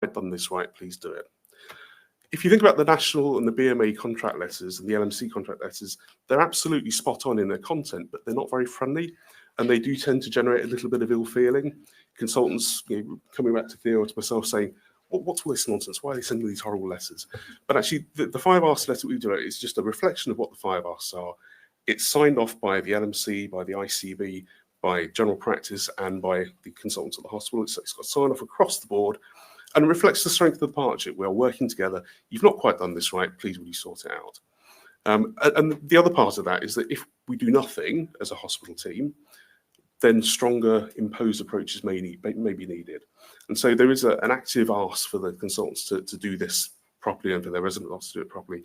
I've done this right, please do it. If you think about the national and the BMA contract letters and the LMC contract letters, they're absolutely spot on in their content, but they're not very friendly, and they do tend to generate a little bit of ill feeling. Consultants, coming back to Theo or to myself saying, what's all this nonsense? Why are they sending these horrible letters? But actually, the 5 asks letter we do is just a reflection of what the 5 asks are. It's signed off by the LMC, by the ICB, by general practice, and by the consultants at the hospital. It's got sign off across the board, and it reflects the strength of the partnership. We are working together. You've not quite done this right. Please, will you sort it out? And the other part of that is that if we do nothing as a hospital team, then stronger imposed approaches may be needed. And so there is an active ask for the consultants to do this properly and for their resident officers to do it properly.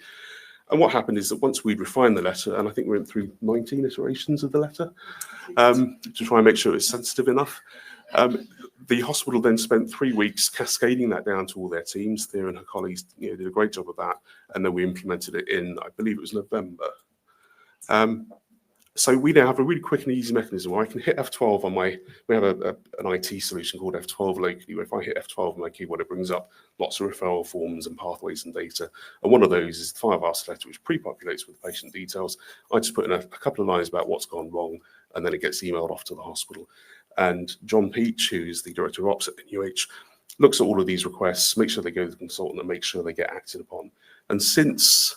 And what happened is that once we'd refined the letter, and I think we went through 19 iterations of the letter to try and make sure it was sensitive enough, the hospital then spent 3 weeks cascading that down to all their teams. Thea and her colleagues did a great job of that, and then we implemented it in, I believe it was November. So we now have a really quick and easy mechanism where I can hit F12 on my, we have an IT solution called F12 locally, where if I hit F12 on my keyboard, it brings up lots of referral forms and pathways and data. And one of those is the 5 ask letter, which pre-populates with patient details. I just put in a couple of lines about what's gone wrong, and then it gets emailed off to the hospital. And John Peach, who's the Director of Ops at NUH, looks at all of these requests, makes sure they go to the consultant and makes sure they get acted upon. And since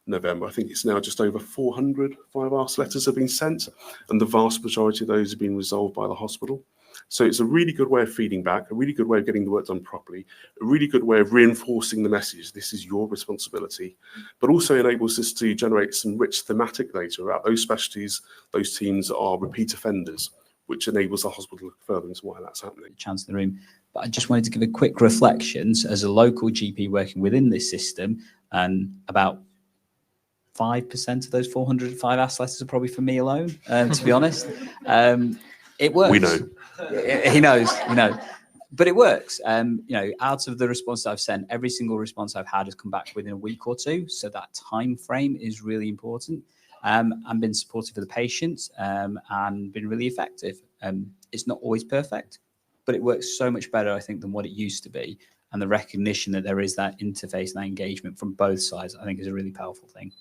November, I think it's now just over 400 5 ask letters have been sent, and the vast majority of those have been resolved by the hospital. So it's a really good way of feeding back, a really good way of getting the work done properly, a really good way of reinforcing the message, this is your responsibility, but also enables us to generate some rich thematic data about those specialties, those teams that are repeat offenders, which enables the hospital to look further into why that's happening. Chance in the room, but I just wanted to give a quick reflections as a local GP working within this system, and about 5% of those 405 ask letters are probably for me alone, to be honest. It works. We know. He knows, but it works. Out of the response I've sent, every single response I've had has come back within a week or two. So that time frame is really important. And been supportive of the patients and been really effective. It's not always perfect, but it works so much better, I think, than what it used to be. And the recognition that there is that interface and that engagement from both sides, I think, is a really powerful thing.